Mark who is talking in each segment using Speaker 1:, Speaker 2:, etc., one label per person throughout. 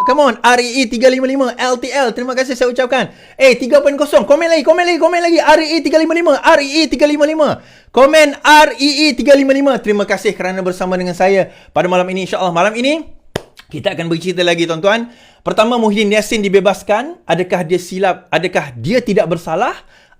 Speaker 1: Come on, REE 355 LTL. Terima kasih saya ucapkan. 3.0. Komen lagi. REE 355. REE 355. Komen REE 355. Terima kasih kerana bersama dengan saya pada malam ini. InsyaAllah malam ini kita akan bercerita lagi tuan-tuan. Pertama, Muhyiddin Yassin dibebaskan. Adakah dia silap? Adakah dia tidak bersalah?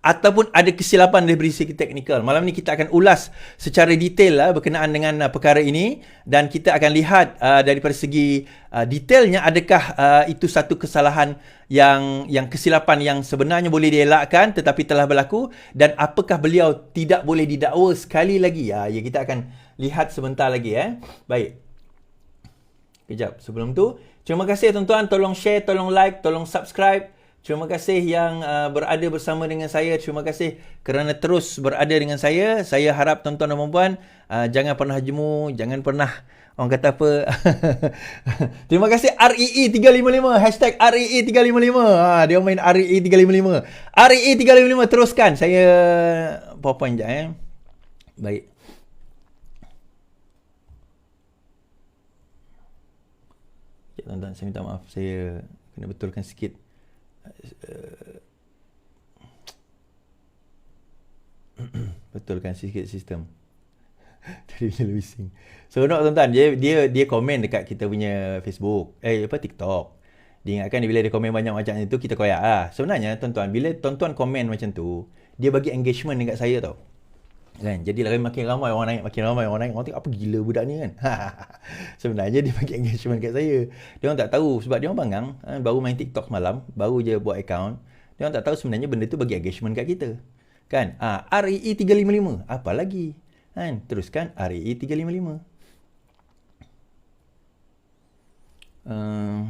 Speaker 1: Ataupun ada kesilapan dari segi teknikal. Malam ni kita akan ulas secara detail berkenaan dengan perkara ini. Dan kita akan lihat daripada segi detailnya, adakah itu satu kesalahan yang kesilapan yang sebenarnya boleh dielakkan tetapi telah berlaku. Dan apakah beliau tidak boleh didakwa sekali lagi. Ya, kita akan lihat sebentar lagi. Baik. Kejap, sebelum tu, terima kasih tuan-tuan. Tolong share, tolong like, tolong subscribe. Terima kasih yang berada bersama dengan saya. Terima kasih kerana terus berada dengan saya. Saya harap tuan-tuan dan puan-puan jangan pernah jemu, jangan pernah orang kata apa. Terima kasih REE 355. Hashtag REE 355. Dia main REE 355. REE 355 teruskan. Saya PowerPoint sekejap. Baik. Ya, tuan-tuan, saya minta maaf. Saya kena betulkan sikit. Betulkan sikit sistem. Tadi bila bising. Seronok tuan-tuan, dia komen dekat kita punya Facebook, TikTok. Dia ingatkan bila dia komen banyak macam itu kita koyak lah. Sebenarnya tuan-tuan, bila tuan-tuan komen macam tu, dia bagi engagement dekat saya tau. Kan? Jadi makin ramai orang naik, orang tengok apa gila budak ni kan. Sebenarnya dia bagi engagement kat saya. Dia orang tak tahu sebab dia orang bangang, baru main TikTok semalam, baru je buat account. Dia orang tak tahu sebenarnya benda tu bagi engagement kat kita. Kan? REE 355. Apa lagi? Kan? Teruskan REE 355.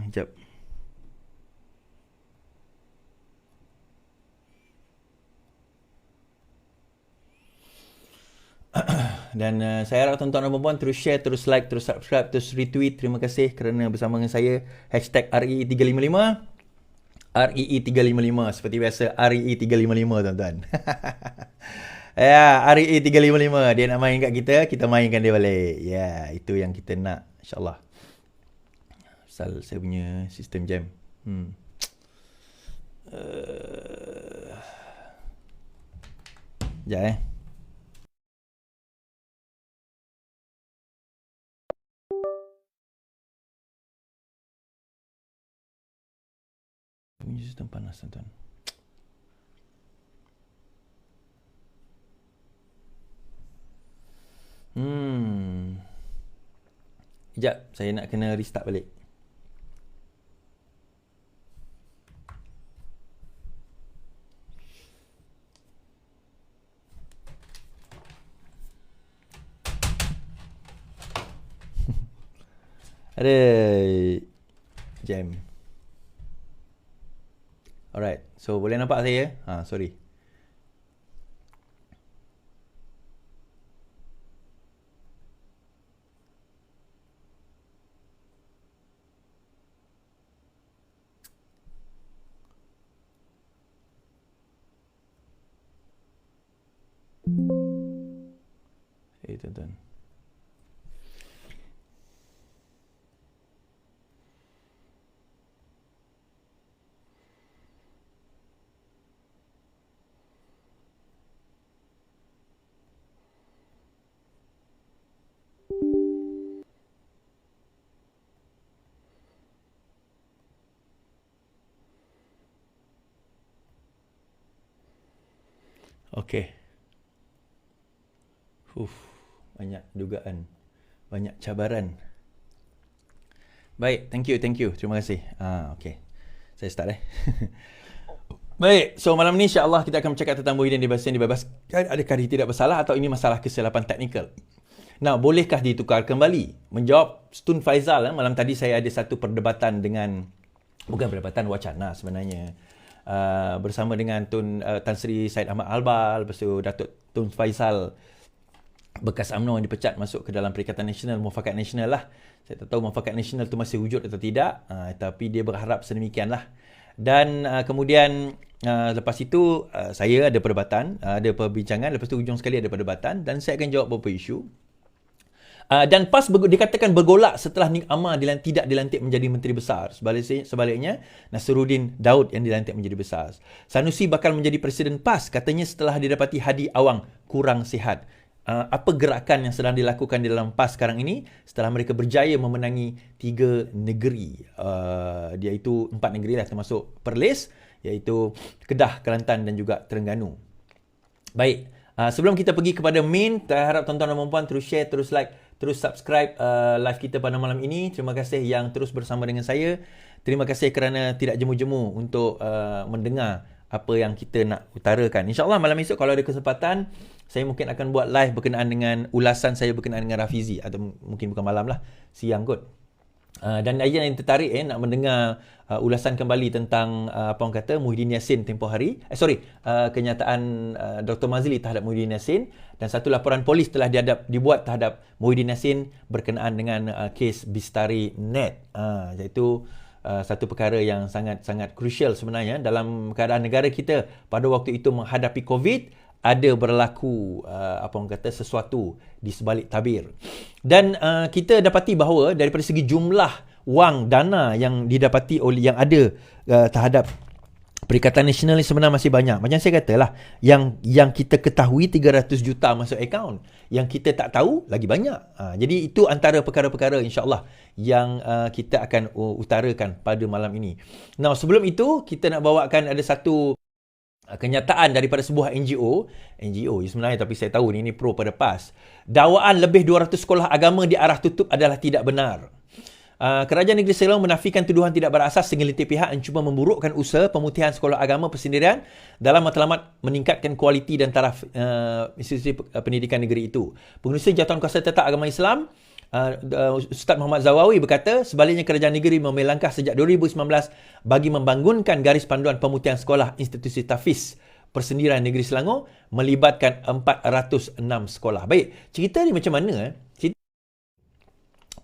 Speaker 1: Sekejap. Dan saya harap tuan-tuan dan puan-puan terus share, terus like, terus subscribe, terus retweet. Terima kasih kerana bersama dengan saya. Hashtag REE 355. REE 355. Seperti biasa, REE 355 tuan-tuan. Ya, REE 355. Dia nak main kat kita mainkan dia balik. Ya, itu yang kita nak. InsyaAllah. Asal saya punya sistem jam. Sekejap Punya sistem panas tuan-tuan. Sekejap, saya nak kena restart balik. Ada jam. Alright, so boleh nampak saya? Sorry. Tuan-tuan. Okey. Banyak dugaan, banyak cabaran. Baik, thank you. Terima kasih. Okey. Saya start Baik, so malam ni insya-Allah kita akan bercakap tentang Muhyiddin dibebaskan. Adakah dia tidak bersalah atau ini masalah kesilapan teknikal? Nah, bolehkah ditukar kembali? Menjawab Tun Faizal, malam tadi saya ada satu perdebatan dengan, bukan perdebatan, wacana sebenarnya. Bersama dengan Tan Sri Syed Ahmad Albal, lepas tu Datuk Tun Faizal bekas UMNO yang dipecat masuk ke dalam Perikatan Nasional, Muafakat Nasional lah. Saya tak tahu Muafakat Nasional tu masih wujud atau tidak, tapi dia berharap sedemikian lah. Dan kemudian lepas itu saya ada perdebatan, ada perbincangan, lepas tu ujung sekali ada perdebatan dan saya akan jawab beberapa isu. Dan PAS dikatakan bergolak setelah Nik Amar tidak dilantik menjadi Menteri Besar. Sebaliknya, Nasruddin Daud yang dilantik menjadi besar. Sanusi bakal menjadi Presiden PAS katanya setelah didapati Hadi Awang kurang sihat. Apa gerakan yang sedang dilakukan di dalam PAS sekarang ini setelah mereka berjaya memenangi 3 negeri, iaitu 4 negeri lah termasuk Perlis, iaitu Kedah, Kelantan dan juga Terengganu. Baik, sebelum kita pergi kepada main, saya harap tuan-tuan dan puan terus share, terus like, terus subscribe live kita pada malam ini. Terima kasih yang terus bersama dengan saya. Terima kasih kerana tidak jemu-jemu untuk mendengar apa yang kita nak utarakan. InsyaAllah malam esok kalau ada kesempatan, saya mungkin akan buat live berkenaan dengan ulasan saya berkenaan dengan Rafizi. Atau mungkin bukan malam lah, siang kot. Dan yang tertarik nak mendengar ulasan kembali tentang apa orang kata Muhyiddin Yassin tempoh hari, kenyataan Dr. Mazli terhadap Muhyiddin Yassin, dan satu laporan polis telah dibuat terhadap Muhyiddin Yassin berkenaan dengan kes Bistari Net, iaitu satu perkara yang sangat-sangat crucial sebenarnya dalam keadaan negara kita pada waktu itu menghadapi COVID. Ada berlaku apa orang kata sesuatu di sebalik tabir, dan kita dapati bahawa daripada segi jumlah wang dana yang didapati oleh yang ada terhadap Perikatan Nasional ni sebenarnya masih banyak. Macam saya katalah, yang kita ketahui 300 juta masuk akaun, yang kita tak tahu lagi banyak. Jadi itu antara perkara-perkara insya-Allah yang kita akan utarakan pada malam ini. Nah, sebelum itu kita nak bawakan ada satu kenyataan daripada sebuah NGO sebenarnya, tapi saya tahu ini pro pada PAS. Dakwaan lebih 200 sekolah agama di arah tutup adalah tidak benar. Kerajaan Negeri Selangor menafikan tuduhan tidak berasas segelintir pihak yang cuba memburukkan usaha pemutihan sekolah agama persendirian dalam matlamat meningkatkan kualiti dan taraf institusi pendidikan negeri itu. Pengurusi Jawatankuasa Tetap Agama Islam Ustaz Muhammad Zawawi berkata, sebaliknya kerajaan negeri mengambil langkah sejak 2019 bagi membangunkan garis panduan pemutihan sekolah institusi tahfiz persendirian negeri Selangor melibatkan 406 sekolah. Baik, cerita ni macam mana?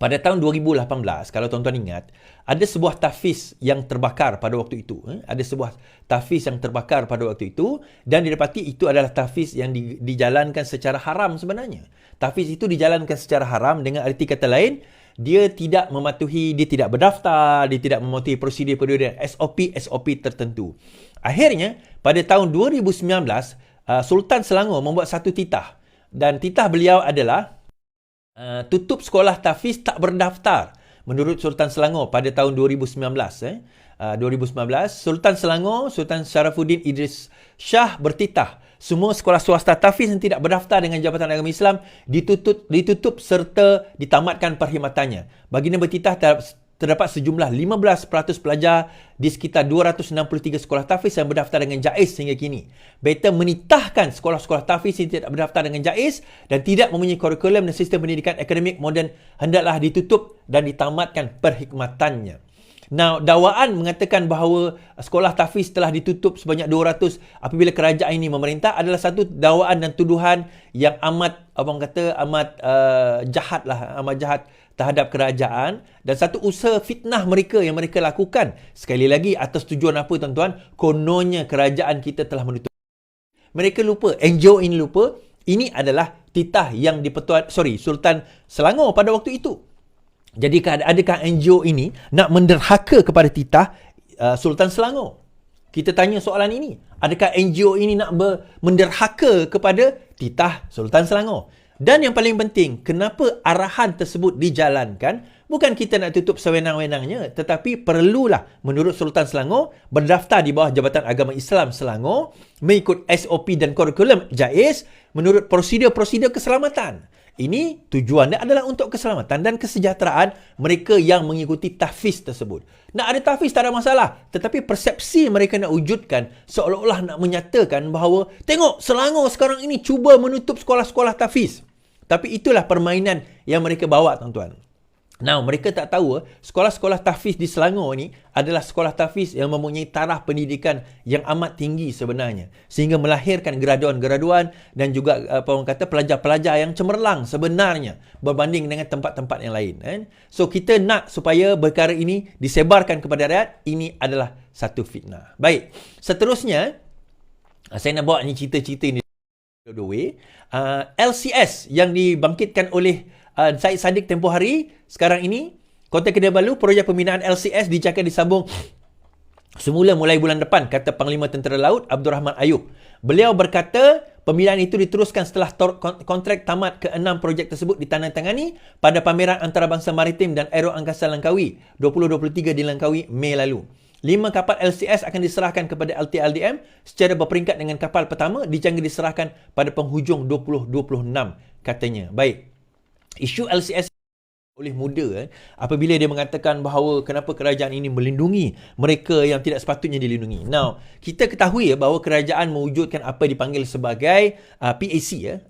Speaker 1: Pada tahun 2018, kalau tuan-tuan ingat, ada sebuah tahfiz yang terbakar pada waktu itu. Ada sebuah tahfiz yang terbakar pada waktu itu, dan didapati itu adalah tahfiz yang dijalankan secara haram sebenarnya. Tahfiz itu dijalankan secara haram, dengan arti kata lain, dia tidak mematuhi, dia tidak berdaftar, dia tidak mematuhi prosedur dan SOP tertentu. Akhirnya, pada tahun 2019, Sultan Selangor membuat satu titah. Dan titah beliau adalah tutup sekolah tahfiz tak berdaftar. Menurut Sultan Selangor pada tahun 2019, 2019, Sultan Selangor, Sultan Sharafuddin Idris Shah bertitah semua sekolah swasta tahfiz yang tidak berdaftar dengan Jabatan Agama Islam ditutup serta ditamatkan perkhidmatannya. Baginda bertitah terdapat sejumlah 15% pelajar di sekitar 263 sekolah tahfiz yang berdaftar dengan JAIZ sehingga kini. Better menitahkan sekolah-sekolah tahfiz yang tidak berdaftar dengan JAIZ dan tidak mempunyai kurikulum dan sistem pendidikan akademik moden hendaklah ditutup dan ditamatkan perkhidmatannya. Nah, dakwaan mengatakan bahawa sekolah tahfiz telah ditutup sebanyak 200 apabila kerajaan ini memerintah adalah satu dakwaan dan tuduhan yang amat jahat terhadap kerajaan, dan satu usaha fitnah mereka yang mereka lakukan. Sekali lagi, atas tujuan apa tuan-tuan? Kononnya kerajaan kita telah menutup. Mereka lupa, NGO ini lupa, ini adalah titah yang Sultan Selangor pada waktu itu. Jadi adakah NGO ini nak menderhaka kepada titah Sultan Selangor? Kita tanya soalan ini. Adakah NGO ini nak menderhaka kepada titah Sultan Selangor? Dan yang paling penting, kenapa arahan tersebut dijalankan? Bukan kita nak tutup sewenang-wenangnya, tetapi perlulah menurut Sultan Selangor berdaftar di bawah Jabatan Agama Islam Selangor, mengikut SOP dan kurikulum JAIZ menurut prosedur-prosedur keselamatan. Ini tujuannya adalah untuk keselamatan dan kesejahteraan mereka yang mengikuti tahfiz tersebut. Nak ada tahfiz tak ada masalah, tetapi persepsi mereka nak wujudkan seolah-olah nak menyatakan bahawa tengok Selangor sekarang ini cuba menutup sekolah-sekolah tahfiz. Tapi itulah permainan yang mereka bawa, tuan-tuan. Nah, mereka tak tahu sekolah-sekolah tahfiz di Selangor ni adalah sekolah tahfiz yang mempunyai taraf pendidikan yang amat tinggi sebenarnya, sehingga melahirkan graduan-graduan dan juga pelajar-pelajar yang cemerlang sebenarnya berbanding dengan tempat-tempat yang lain. So kita nak supaya perkara ini disebarkan kepada rakyat, ini adalah satu fitnah. Baik, seterusnya saya nak bawa ni cerita-cerita ini. LCS yang dibangkitkan oleh Syed Saddiq tempoh hari. Sekarang ini, Kota Kinabalu, projek pembinaan LCS dijangka disambung semula mulai bulan depan, kata Panglima Tentera Laut Abdul Rahman Ayub. Beliau berkata, pembinaan itu diteruskan setelah kontrak tamat ke-6 projek tersebut ditandatangani pada pameran antarabangsa maritim dan aero angkasa Langkawi 2023 di Langkawi Mei lalu. 5 kapal LCS akan diserahkan kepada LTLDM secara berperingkat dengan kapal pertama dijangka diserahkan pada penghujung 2026, katanya. Baik, isu LCS oleh muda apabila dia mengatakan bahawa kenapa kerajaan ini melindungi mereka yang tidak sepatutnya dilindungi. Now, kita ketahui bahawa kerajaan mewujudkan apa dipanggil sebagai PAC.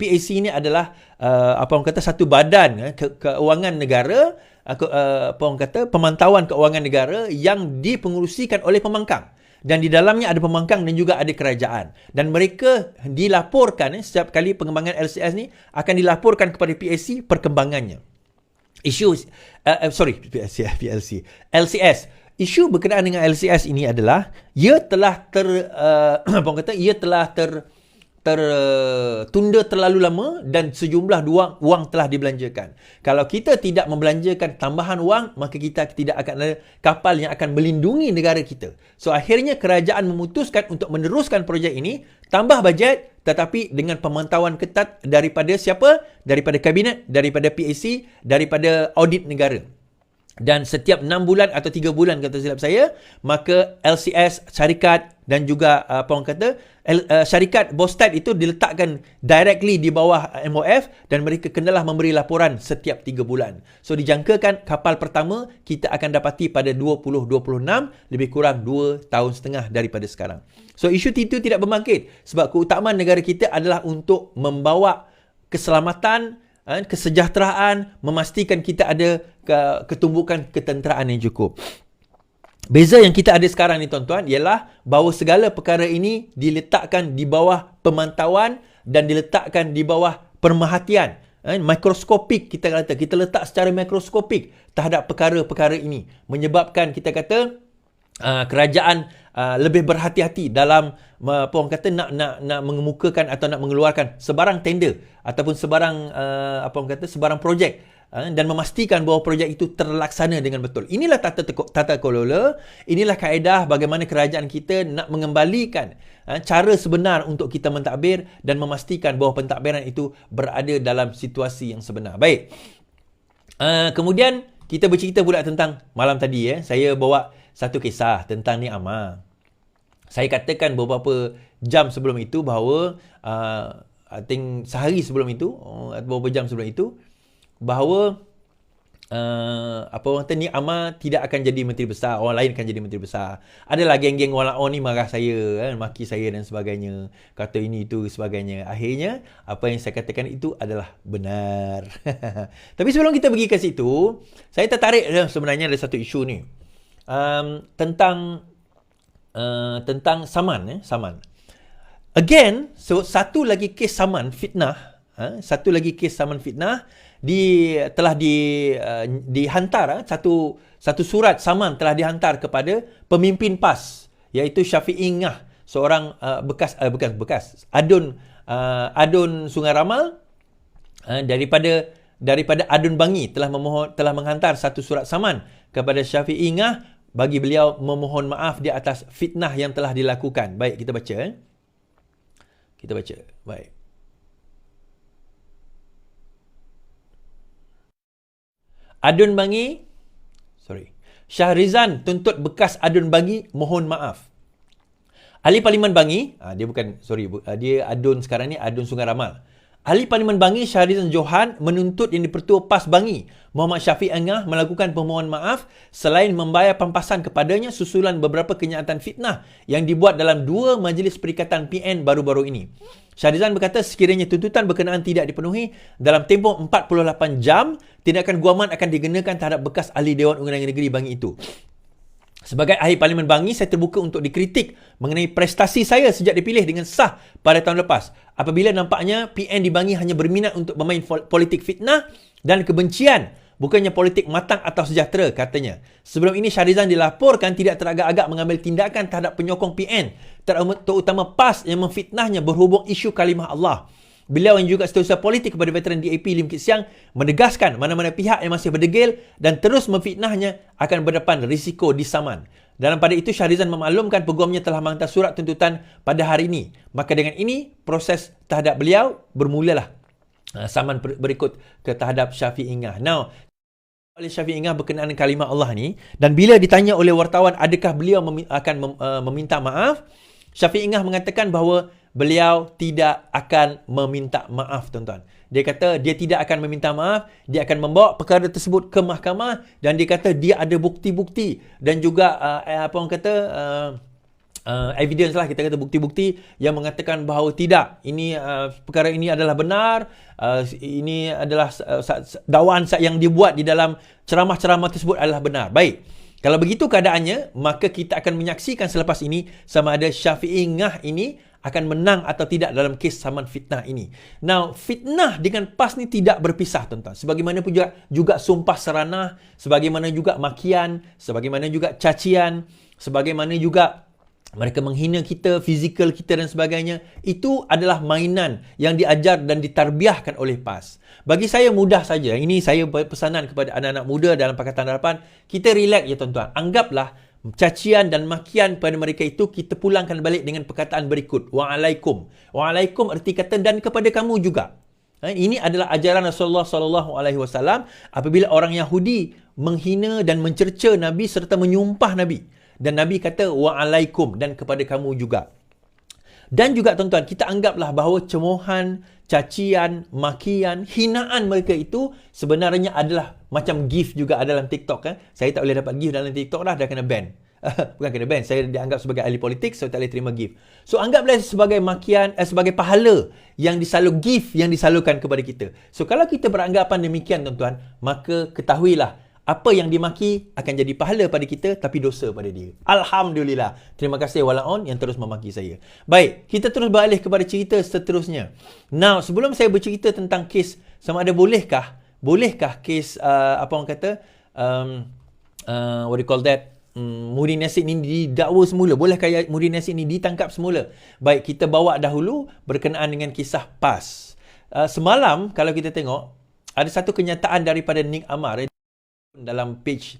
Speaker 1: PAC ini adalah apa orang kata satu badan keuangan negara, apa orang kata pemantauan keuangan negara yang dipengerusikan oleh pembangkang. Dan di dalamnya ada pembangkang dan juga ada kerajaan. Dan mereka dilaporkan, setiap kali pengembangan LCS ni akan dilaporkan kepada PAC perkembangannya. PLC. LCS. Isu berkenaan dengan LCS ini adalah ia telah tertunda terlalu lama dan sejumlah wang telah dibelanjakan. Kalau kita tidak membelanjakan tambahan wang, maka kita tidak akan ada kapal yang akan melindungi negara kita. So akhirnya kerajaan memutuskan untuk meneruskan projek ini, tambah bajet tetapi dengan pemantauan ketat daripada siapa? Daripada kabinet, daripada PAC, daripada audit negara. Dan setiap 6 bulan atau 3 bulan kata silap saya, maka LCS, syarikat dan juga apa orang kata syarikat Bostad itu diletakkan directly di bawah MOF dan mereka kenalah memberi laporan setiap 3 bulan. So dijangkakan kapal pertama kita akan dapati pada 2026, lebih kurang 2 tahun setengah daripada sekarang. So isu itu tidak berbangkit sebab keutamaan negara kita adalah untuk membawa keselamatan, kesejahteraan, memastikan kita ada ketumbukan ketenteraan yang cukup. Beza yang kita ada sekarang ni tuan-tuan ialah bahawa segala perkara ini diletakkan di bawah pemantauan dan diletakkan di bawah perhatian. Mikroskopik kita kata, kita letak secara mikroskopik terhadap perkara-perkara ini. Menyebabkan kita kata kerajaan lebih berhati-hati dalam apa orang kata nak mengemukakan atau nak mengeluarkan sebarang tender ataupun sebarang apa orang kata sebarang projek dan memastikan bahawa projek itu terlaksana dengan betul. Inilah tata kelola, inilah kaedah bagaimana kerajaan kita nak mengembalikan cara sebenar untuk kita mentadbir dan memastikan bahawa pentadbiran itu berada dalam situasi yang sebenar. Baik. Kemudian kita bercerita pula tentang malam tadi saya bawa satu kisah tentang Nik Amar. Saya katakan beberapa jam sebelum itu bahawa I think sehari sebelum itu, beberapa jam sebelum itu, bahawa apa orang kata Nik Amar tidak akan jadi menteri besar, orang lain akan jadi menteri besar. Adalah geng-geng walaon ni marah saya, maki saya dan sebagainya, kata ini itu sebagainya. Akhirnya apa yang saya katakan itu adalah benar. Tapi sebelum kita pergi ke situ, saya tertarik sebenarnya ada satu isu ni. Tentang saman. Again, satu lagi kes saman fitnah, telah dihantar satu surat saman telah dihantar kepada pemimpin PAS iaitu Syafiee Ngah, seorang bekas adun Sungai Ramal daripada Adun Bangi telah menghantar satu surat saman kepada Syafiee Ngah bagi beliau memohon maaf di atas fitnah yang telah dilakukan. Baik, kita baca. Kita baca. Baik. Adun Bangi, Syahrizan tuntut bekas Adun Bangi mohon maaf. Ahli Parlimen Bangi, dia Adun sekarang ni, Adun Sungai Ramal. Ahli Parlimen Bangi Syahrizan Johan menuntut Yang di-Pertua PAS Bangi Muhammad Syafiee Ngah melakukan permohonan maaf selain membayar pampasan kepadanya susulan beberapa kenyataan fitnah yang dibuat dalam 2 majlis perikatan PN baru-baru ini. Syahrizan berkata sekiranya tuntutan berkenaan tidak dipenuhi dalam tempoh 48 jam, tindakan guaman akan dikenakan terhadap bekas ahli Dewan Undangan Negeri Bangi itu. Sebagai ahli Parlimen Bangi, saya terbuka untuk dikritik mengenai prestasi saya sejak dipilih dengan sah pada tahun lepas. Apabila nampaknya PN di Bangi hanya berminat untuk bermain politik fitnah dan kebencian, bukannya politik matang atau sejahtera, katanya. Sebelum ini, Syahrizan dilaporkan tidak teragak-agak mengambil tindakan terhadap penyokong PN, terutama PAS yang memfitnahnya berhubung isu kalimah Allah. Beliau yang juga setiausaha politik kepada veteran DAP Lim Kit Siang menegaskan mana-mana pihak yang masih berdegil dan terus memfitnahnya akan berdepan risiko disaman. Dalam pada itu, Syahrizan memaklumkan peguamnya telah menghantar surat tuntutan pada hari ini. Maka dengan ini, proses terhadap beliau bermulalah. Saman berikut ke terhadap Syafiq Ingah. Now, oleh Syafiq Ingah berkenaan dengan kalimah Allah ni, dan bila ditanya oleh wartawan adakah beliau akan meminta maaf, Syafiq Ingah mengatakan bahawa beliau tidak akan meminta maaf, tuan-tuan. Dia kata dia tidak akan meminta maaf, dia akan membawa perkara tersebut ke mahkamah dan dia kata dia ada bukti-bukti dan juga evidence lah, kita kata bukti-bukti yang mengatakan bahawa tidak, ini perkara ini adalah benar, ini adalah dakwaan yang dibuat di dalam ceramah-ceramah tersebut adalah benar. Baik, kalau begitu keadaannya, maka kita akan menyaksikan selepas ini sama ada Syafiq Ingah ini akan menang atau tidak dalam kes saman fitnah ini. Now, fitnah dengan PAS ni tidak berpisah, tuan-tuan. Sebagaimana pun juga sumpah seranah, sebagaimana juga makian, sebagaimana juga cacian, sebagaimana juga mereka menghina kita, fizikal kita dan sebagainya. Itu adalah mainan yang diajar dan ditarbiahkan oleh PAS. Bagi saya mudah saja. Ini saya pesanan kepada anak-anak muda dalam Pakatan Harapan. Kita relax ya, tuan-tuan. Anggaplah cacian dan makian pada mereka itu kita pulangkan balik dengan perkataan berikut. Wa'alaikum. Wa'alaikum erti kata dan kepada kamu juga. Ini adalah ajaran Rasulullah SAW apabila orang Yahudi menghina dan mencerca Nabi serta menyumpah Nabi. Dan Nabi kata wa'alaikum dan kepada kamu juga. Dan juga tuan-tuan, kita anggaplah bahawa cemohan, cacian, makian, hinaan mereka itu sebenarnya adalah macam gift juga dalam TikTok. Saya tak boleh dapat gift dalam TikTok dah kena ban. Bukan kena ban, saya dianggap sebagai ahli politik, saya tak boleh terima gift. So anggaplah sebagai makian, sebagai pahala yang gift yang disalurkan kepada kita. So kalau kita beranggapan demikian, tuan-tuan, maka ketahuilah apa yang dimaki akan jadi pahala pada kita tapi dosa pada dia. Alhamdulillah. Terima kasih Walaon yang terus memaki saya. Baik, kita terus beralih kepada cerita seterusnya. Now, sebelum saya bercerita tentang kes sama ada bolehkah kes what do you call that? Muhyiddin Yassin ini didakwa semula. Bolehkah Muhyiddin Yassin ini ditangkap semula? Baik, kita bawa dahulu berkenaan dengan kisah PAS. Semalam kalau kita tengok ada satu kenyataan daripada Nick Amar dalam page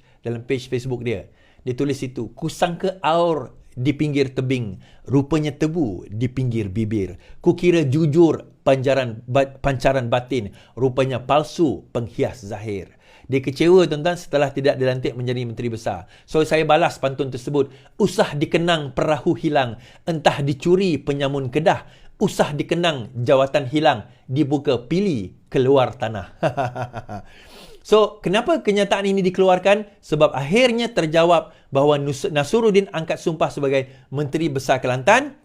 Speaker 1: Facebook dia. Dia tulis itu, kusangka aur di pinggir tebing, rupanya tebu di pinggir bibir. Kukira jujur pancaran batin, rupanya palsu penghias zahir. Dia kecewa, tuan-tuan, setelah tidak dilantik menjadi menteri besar. So saya balas pantun tersebut, usah dikenang perahu hilang, entah dicuri penyamun kedah, usah dikenang jawatan hilang, dibuka pilih keluar tanah. So, kenapa kenyataan ini dikeluarkan? Sebab akhirnya terjawab bahawa Nasruddin angkat sumpah sebagai Menteri Besar Kelantan,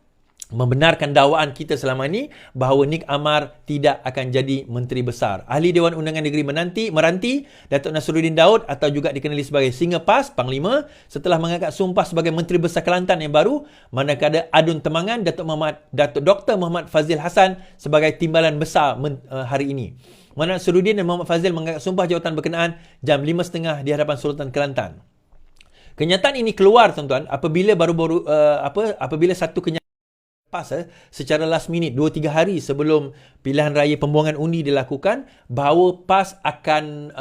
Speaker 1: membenarkan dakwaan kita selama ini bahawa Nick Amar tidak akan jadi Menteri Besar. Ahli Dewan Undangan Negeri Meranti, Datuk Nasruddin Daud atau juga dikenali sebagai Singa PAS, Panglima, setelah mengangkat sumpah sebagai Menteri Besar Kelantan yang baru, manakala Adun Temangan, Datuk Dr. Muhammad Fazil Hassan sebagai Timbalan Besar hari ini. Nasruddin dan Muhammad Fazil mengangkat sumpah jawatan berkenaan jam 5.30 di hadapan Sultan Kelantan. Kenyataan ini keluar, tuan-tuan, apabila apabila satu kenyataan PAS secara last minute 2-3 hari sebelum pilihan raya pembuangan undi dilakukan bahawa PAS akan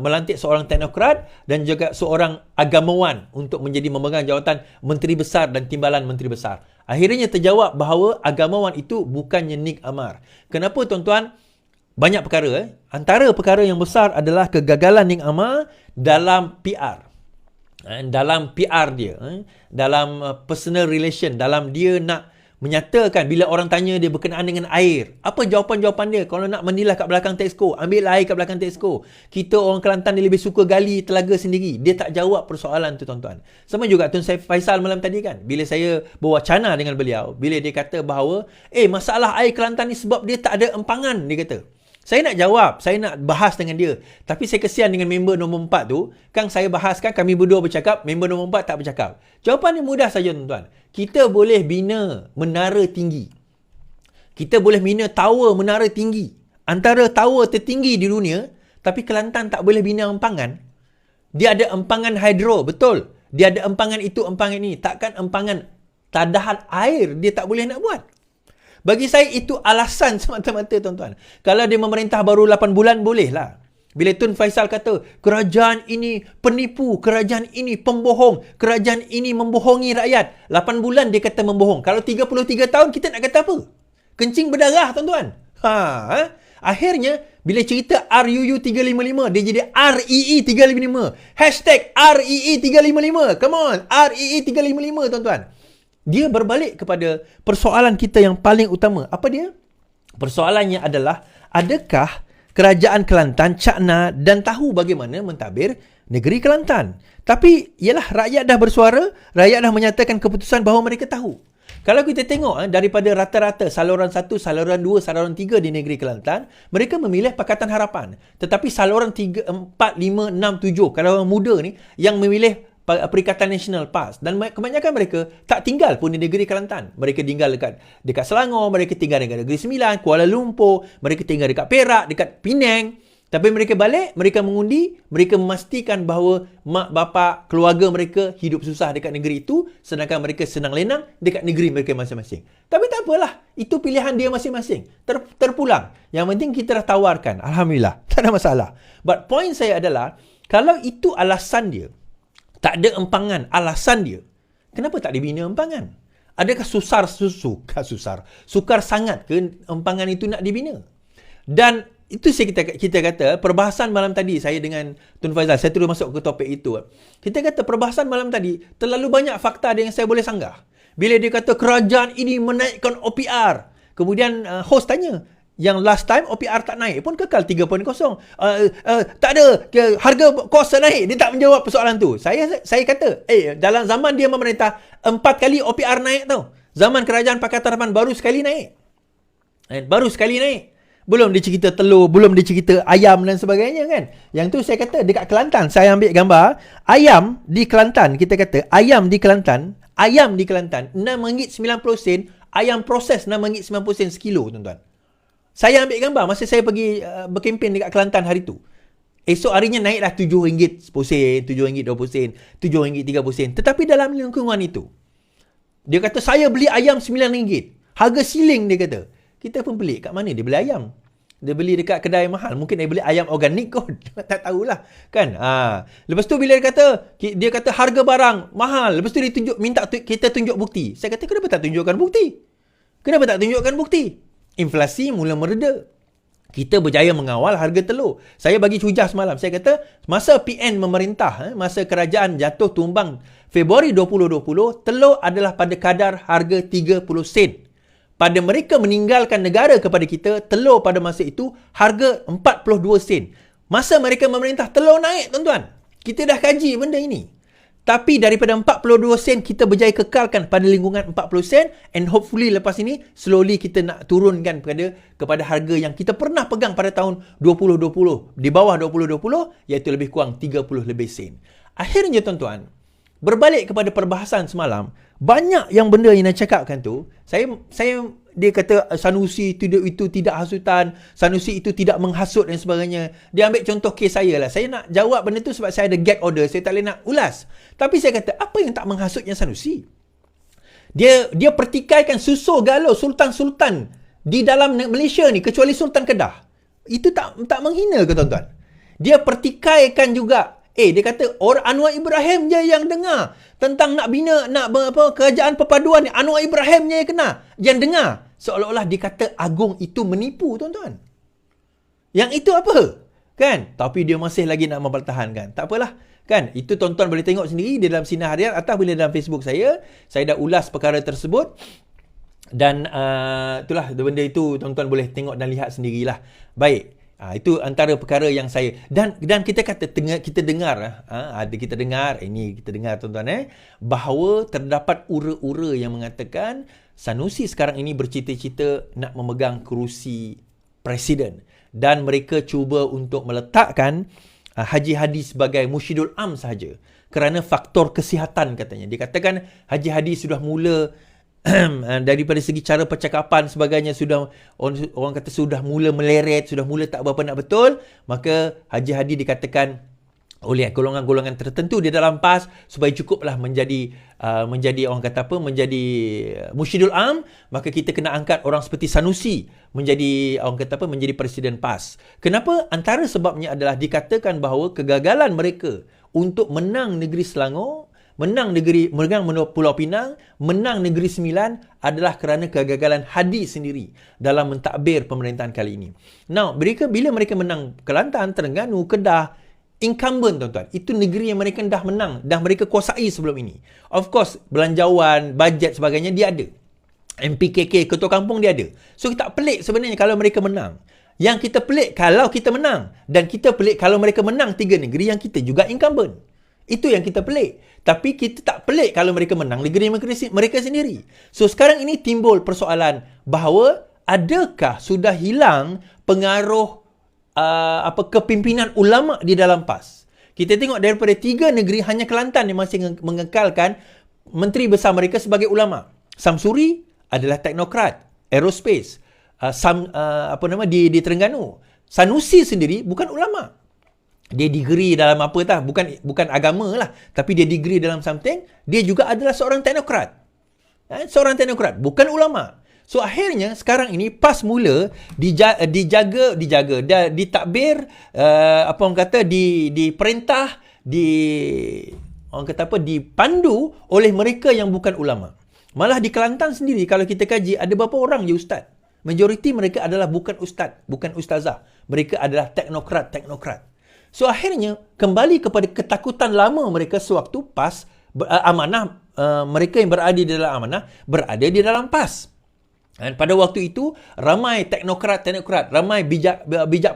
Speaker 1: melantik seorang teknokrat dan juga seorang agamawan untuk menjadi memegang jawatan Menteri Besar dan Timbalan Menteri Besar. Akhirnya terjawab bahawa agamawan itu bukannya Nick Amar. Kenapa, tuan-tuan? Banyak perkara. Antara perkara yang besar adalah kegagalan Nick Amar dalam PR. Dalam PR dia. Dalam personal relation. Dalam dia nak menyatakan bila orang tanya dia berkenaan dengan air. Apa jawapan-jawapan dia? Kalau nak menilah kat belakang Tesco, ambil air kat belakang Tesco. Kita orang Kelantan ni lebih suka gali telaga sendiri. Dia tak jawab persoalan tu, tuan-tuan. Sama juga Tun Saif Faisal malam tadi kan. Bila saya berwacana dengan beliau. Bila dia kata bahawa, masalah air Kelantan ni sebab dia tak ada empangan, dia kata. Saya nak jawab, saya nak bahas dengan dia. Tapi saya kesian dengan member nombor 4 tu. Kang saya bahaskan, kami berdua bercakap, member nombor 4 tak bercakap. Jawapan ni mudah saja, tuan-tuan. Kita boleh bina menara tinggi. Kita boleh bina tower menara tinggi. Antara tower tertinggi di dunia, tapi Kelantan tak boleh bina empangan. Dia ada empangan hidro, betul. Dia ada empangan itu, empangan ini. Takkan empangan tadahan air dia tak boleh nak buat. Bagi saya itu alasan semata-mata tuan-tuan. Kalau dia memerintah baru 8 bulan, bolehlah. Bila Tun Faisal kata, kerajaan ini penipu, kerajaan ini pembohong, kerajaan ini membohongi rakyat. 8 bulan dia kata membohong. Kalau 33 tahun, kita nak kata apa? Kencing berdarah, tuan-tuan. Akhirnya, bila cerita RUU 355, dia jadi REE 355. Hashtag REE 355. Come on, REE 355, tuan-tuan. Dia berbalik kepada persoalan kita yang paling utama. Apa dia? Persoalannya adalah, adakah kerajaan Kelantan cakna dan tahu bagaimana mentadbir negeri Kelantan? Tapi, ialah rakyat dah bersuara, rakyat dah menyatakan keputusan bahawa mereka tahu. Kalau kita tengok daripada rata-rata saluran 1, saluran 2, saluran 3 di negeri Kelantan, mereka memilih Pakatan Harapan. Tetapi saluran 3, 4, 5, 6, 7, kalau orang muda ni, yang memilih Perikatan Nasional PAS. Dan kebanyakan mereka tak tinggal pun di negeri Kelantan. Mereka tinggal dekat Selangor, mereka tinggal dekat Negeri Sembilan, Kuala Lumpur, mereka tinggal dekat Perak, dekat Penang. Tapi mereka balik, mereka mengundi, mereka memastikan bahawa mak bapa keluarga mereka hidup susah dekat negeri itu, sedangkan mereka senang lenang dekat negeri mereka masing-masing. Tapi tak apalah, itu pilihan dia masing-masing. Terpulang. Yang penting kita dah tawarkan. Alhamdulillah, tak ada masalah. But point saya adalah, kalau itu alasan dia, tak ada empangan, alasan dia, kenapa tak dibina empangan? Adakah sukar sangat ke empangan itu nak dibina? Dan itu kita kata, perbahasan malam tadi saya dengan Tun Faizal, saya terus masuk ke topik itu. Kita kata perbahasan malam tadi, terlalu banyak fakta yang saya boleh sanggah. Bila dia kata kerajaan ini menaikkan OPR, kemudian host tanya, yang last time OPR tak naik pun kekal 3.0. Tak ada, harga kos naik. Dia tak menjawab persoalan tu. Saya kata, dalam zaman dia memerintah, 4 kali OPR naik tau. Zaman kerajaan Pakatan Harapan baru sekali naik. Baru sekali naik. Belum dia cerita telur, belum dia cerita ayam dan sebagainya kan. Yang tu saya kata dekat Kelantan, saya ambil gambar, ayam di Kelantan, kita kata ayam di Kelantan RM6.90, ayam proses RM6.90 sekilo, tuan-tuan. Saya ambil gambar masa saya pergi berkempen dekat Kelantan hari tu. Esok harinya naiklah RM7 10 sen, RM7 20 sen, RM7 30 sen. Tetapi dalam lingkungan itu, dia kata saya beli ayam RM9. Harga siling dia kata. Kita pun pelik, kat mana dia beli ayam? Dia beli dekat kedai mahal. Mungkin dia beli ayam organik kot. Tak tahulah. Kan? Lepas tu bila dia kata harga barang mahal. Lepas tu dia minta kita tunjuk bukti. Saya kata, kenapa tak tunjukkan bukti? Inflasi mula mereda. Kita berjaya mengawal harga telur. Saya bagi cujah semalam. Saya kata, masa PN memerintah, masa kerajaan jatuh tumbang Februari 2020, telur adalah pada kadar harga 30 sen. Pada mereka meninggalkan negara kepada kita, telur pada masa itu harga 42 sen. Masa mereka memerintah, telur naik, tuan-tuan. Kita dah kaji benda ini. Tapi daripada 42 sen, kita berjaya kekalkan pada lingkungan 40 sen, and hopefully lepas ini, slowly kita nak turunkan kepada harga yang kita pernah pegang pada tahun 2020. Di bawah 2020, iaitu lebih kurang 30 lebih sen. Akhirnya, tuan-tuan, berbalik kepada perbahasan semalam, banyak yang benda yang nak cakapkan tu, dia kata Sanusi itu tidak hasutan, Sanusi itu tidak menghasut dan sebagainya. Dia ambil contoh kes saya lah. Saya nak jawab benda tu sebab saya ada gag order, saya tak boleh nak ulas. Tapi saya kata, apa yang tak menghasutnya Sanusi? Dia pertikaikan susur galuh sultan-sultan di dalam Malaysia ni, kecuali Sultan Kedah. Itu tak menghina ke, tuan-tuan? Dia pertikaikan juga. Dia kata orang Anwar Ibrahim je yang dengar tentang nak bina kerajaan perpaduan ni. Anwar Ibrahim je yang dengar. Seolah-olah dikata Agong itu menipu, tuan-tuan. Yang itu apa? Kan? Tapi dia masih lagi nak mempertahankan. Tak apalah. Kan? Itu tuan-tuan boleh tengok sendiri di dalam Sinar Harian atau boleh dalam Facebook saya. Saya dah ulas perkara tersebut. Dan itulah benda itu tuan-tuan boleh tengok dan lihat sendirilah. Baik. Itu antara perkara yang saya dan kita kata kita dengar tuan-tuan bahawa terdapat ura-ura yang mengatakan Sanusi sekarang ini bercita-cita nak memegang kerusi presiden dan mereka cuba untuk meletakkan Haji Hadi sebagai Mursyidul Am sahaja kerana faktor kesihatan katanya. Dikatakan Haji Hadi sudah mula daripada segi cara percakapan sebagainya sudah orang kata sudah mula meleret, sudah mula tak berapa nak betul, maka Haji Hadi dikatakan oleh golongan-golongan tertentu di dalam PAS supaya cukuplah menjadi orang kata apa, menjadi Mursyidul Am, maka kita kena angkat orang seperti Sanusi menjadi orang kata apa, menjadi presiden PAS. Kenapa? Antara sebabnya adalah dikatakan bahawa kegagalan mereka untuk menang negeri Selangor, menang Pulau Pinang, menang Negeri Sembilan adalah kerana kegagalan Hadi sendiri dalam mentadbir pemerintahan kali ini. Now, bila mereka menang Kelantan, Terengganu, Kedah, incumbent tuan-tuan, itu negeri yang mereka dah menang, dah mereka kuasai sebelum ini. Of course, belanjawan, bajet sebagainya dia ada. MPKK, ketua kampung dia ada. So kita tak pelik sebenarnya kalau mereka menang. Yang kita pelik kalau kita menang, dan kita pelik kalau mereka menang 3 negeri yang kita juga incumbent. Itu yang kita pelik. Tapi kita tak pelik kalau mereka menang negeri mereka sendiri. So sekarang ini timbul persoalan bahawa adakah sudah hilang pengaruh kepimpinan ulama di dalam PAS. Kita tengok daripada 3 negeri, hanya Kelantan yang masih mengekalkan menteri besar mereka sebagai ulama. Samsuri adalah teknokrat, aerospace. Di Terengganu. Sanusi sendiri bukan ulama. Dia degree dalam apa tah, bukan agama lah, tapi dia degree dalam something. Dia juga adalah seorang teknokrat. Seorang teknokrat, bukan ulama. So akhirnya sekarang ini PAS mula dijaga, ditakbir, diperintah, dipandu oleh mereka yang bukan ulama. Malah di Kelantan sendiri kalau kita kaji, ada berapa orang je ustaz? Majoriti mereka adalah bukan ustaz, bukan ustazah. Mereka adalah teknokrat. So akhirnya kembali kepada ketakutan lama mereka sewaktu PAS amanah, mereka yang berada di dalam amanah berada di dalam PAS. Dan pada waktu itu ramai teknokrat, ramai bijak